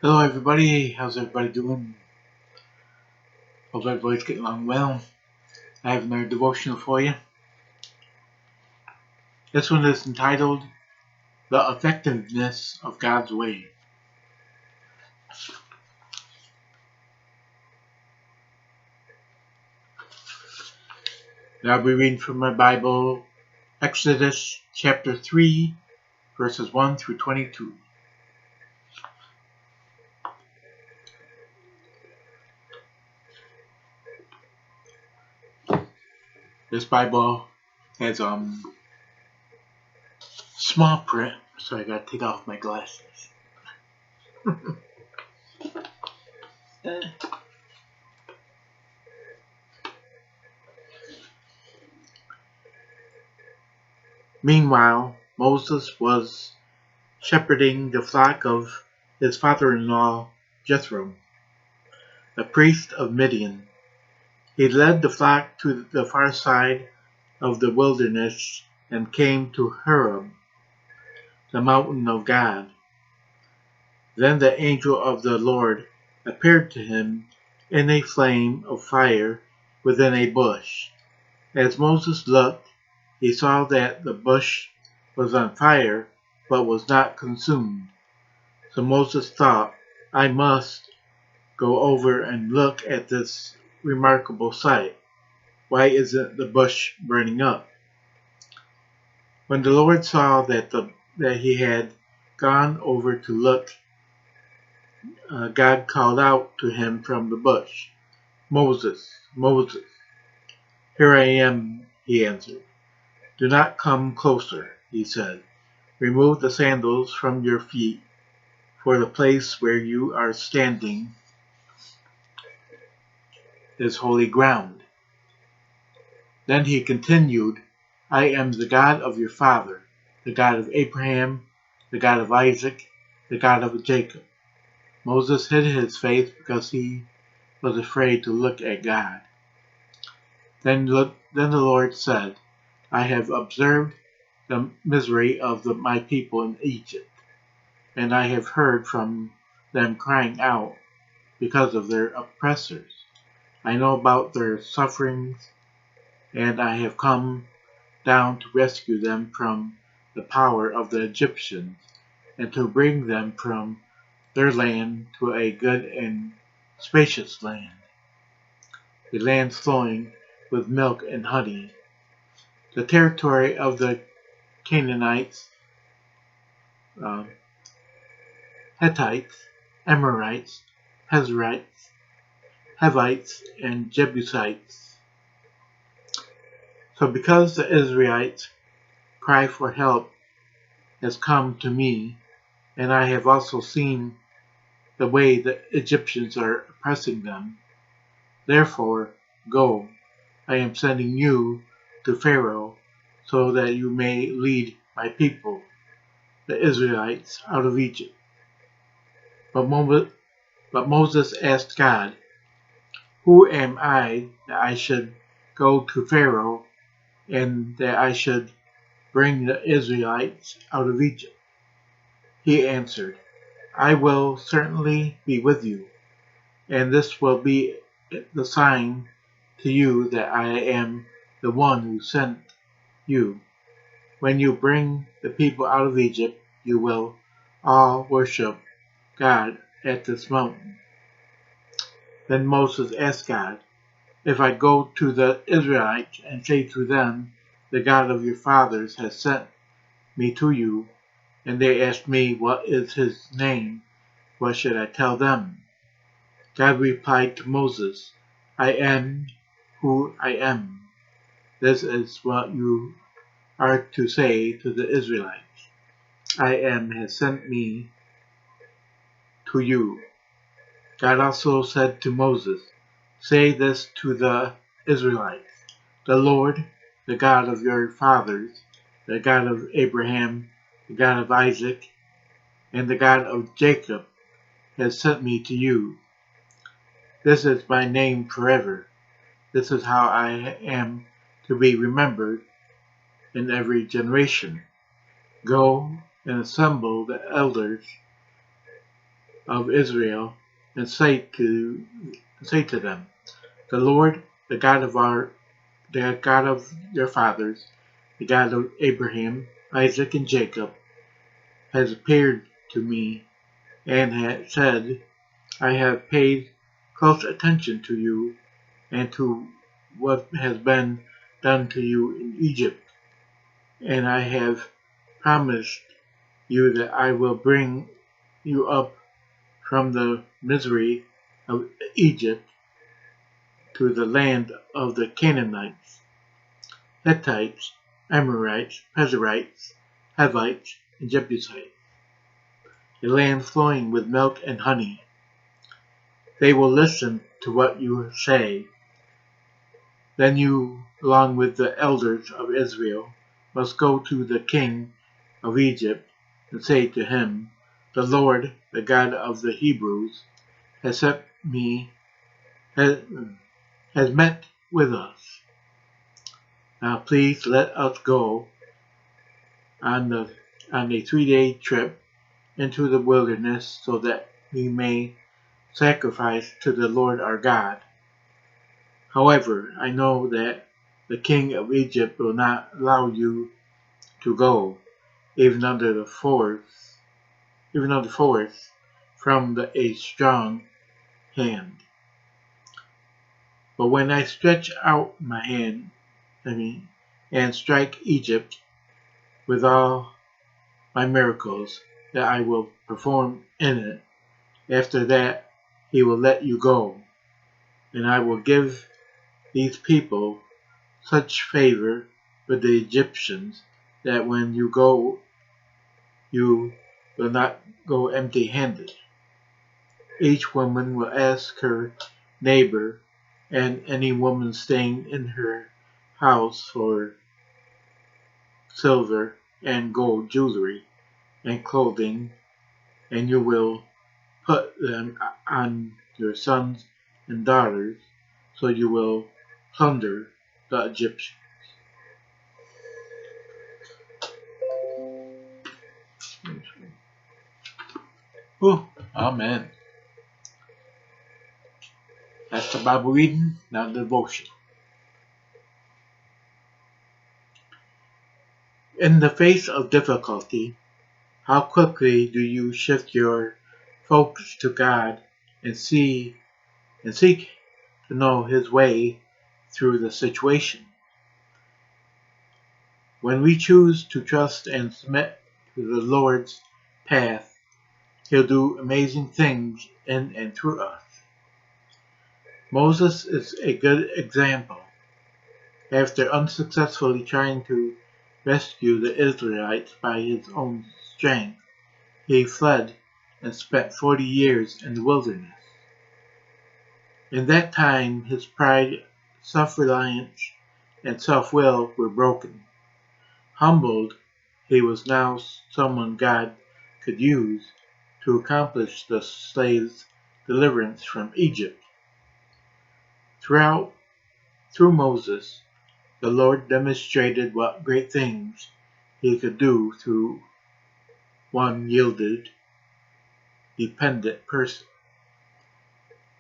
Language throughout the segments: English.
Hello everybody, how's everybody doing? Hope everybody's getting along well. I have another devotional for you. This one is entitled, The Effectiveness of God's Way. I'll be reading from my Bible, Exodus chapter 3, verses 1 through 22. This Bible has small print, so I gotta take off my glasses. Meanwhile, Moses was shepherding the flock of his father-in-law Jethro, the priest of Midian. He led the flock to the far side of the wilderness and came to Horeb, the mountain of God. Then the angel of the Lord appeared to him in a flame of fire within a bush. As Moses looked, he saw that the bush was on fire but was not consumed. So Moses thought, I must go over and look at this remarkable sight. Why isn't the bush burning up? When the Lord saw that he had gone over to look, God called out to him from the bush, Moses, Moses. Here I am, he answered. Do not come closer, he said. Remove the sandals from your feet, for the place where you are standing is holy ground. Then he continued, I am the God of your father, the God of Abraham, the God of Isaac, the God of Jacob. Moses hid his face because he was afraid to look at God. Then the Lord said, I have observed the misery of my people in Egypt, and I have heard from them crying out because of their oppressors. I know about their sufferings, and I have come down to rescue them from the power of the Egyptians, and to bring them from their land to a good and spacious land, a land flowing with milk and honey, the territory of the Canaanites, Hittites, Amorites, Hezrites, Hivites, and Jebusites. So because the Israelites' cry for help has come to me, and I have also seen the way the Egyptians are oppressing them, therefore go, I am sending you to Pharaoh, so that you may lead my people, the Israelites, out of Egypt. But Moses asked God, who am I that I should go to Pharaoh and that I should bring the Israelites out of Egypt? He answered, I will certainly be with you, and this will be the sign to you that I am the one who sent you. When you bring the people out of Egypt, you will all worship God at this mountain. Then Moses asked God, if I go to the Israelites and say to them, the God of your fathers has sent me to you, and they ask me, what is his name? What should I tell them? God replied to Moses, I am who I am. This is what you are to say to the Israelites. I am has sent me to you. God also said to Moses, say this to the Israelites. The Lord, the God of your fathers, the God of Abraham, the God of Isaac, and the God of Jacob, has sent me to you. This is my name forever. This is how I am to be remembered in every generation. Go and assemble the elders of Israel, and say to them, the Lord, the God of your fathers, the God of Abraham, Isaac, and Jacob, has appeared to me and has said, I have paid close attention to you and to what has been done to you in Egypt, and I have promised you that I will bring you up from the misery of Egypt to the land of the Canaanites, Hittites, Amorites, Perizzites, Hivites, and Jebusites, a land flowing with milk and honey. They will listen to what you say. Then you, along with the elders of Israel, must go to the king of Egypt and say to him, the Lord, the God of the Hebrews, has met with us. Now please let us go on a 3-day trip into the wilderness so that we may sacrifice to the Lord our God. However, I know that the king of Egypt will not allow you to go, even under the force from a strong hand. But when I stretch out my hand, and strike Egypt with all my miracles that I will perform in it, after that he will let you go, and I will give these people such favor with the Egyptians that when you go, you will not go empty-handed. Each woman will ask her neighbor and any woman staying in her house for silver and gold jewelry and clothing, and you will put them on your sons and daughters, so you will plunder the Egyptians. Oh, amen. That's the Bible reading, now the devotion. In the face of difficulty, how quickly do you shift your focus to God and seek to know His way through the situation? When we choose to trust and submit to the Lord's path, He'll do amazing things in and through us. Moses is a good example. After unsuccessfully trying to rescue the Israelites by his own strength, he fled and spent 40 years in the wilderness. In that time, his pride, self-reliance, and self-will were broken. Humbled, he was now someone God could use to accomplish the slaves' deliverance from Egypt. Through Moses, the Lord demonstrated what great things He could do through one yielded, dependent person.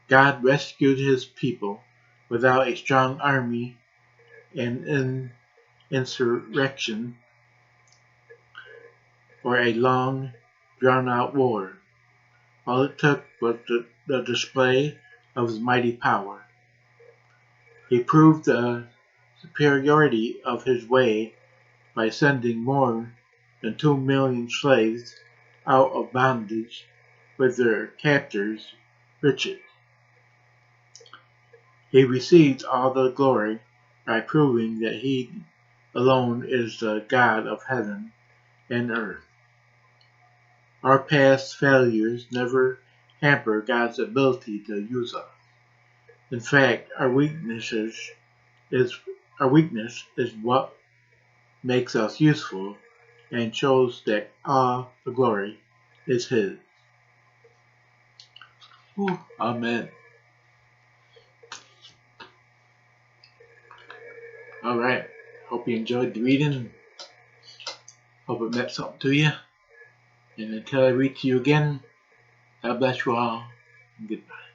God rescued His people without a strong army and insurrection or a long, drawn-out war. All it took was the display of His mighty power. He proved the superiority of His way by sending more than 2 million slaves out of bondage with their captors' riches. He received all the glory by proving that He alone is the God of heaven and earth. Our past failures never hamper God's ability to use us. In fact, our weakness is what makes us useful and shows that all the glory is His. Ooh, amen. Alright, hope you enjoyed the reading. Hope it meant something to you. And until I read to you again, God bless you all, and goodbye.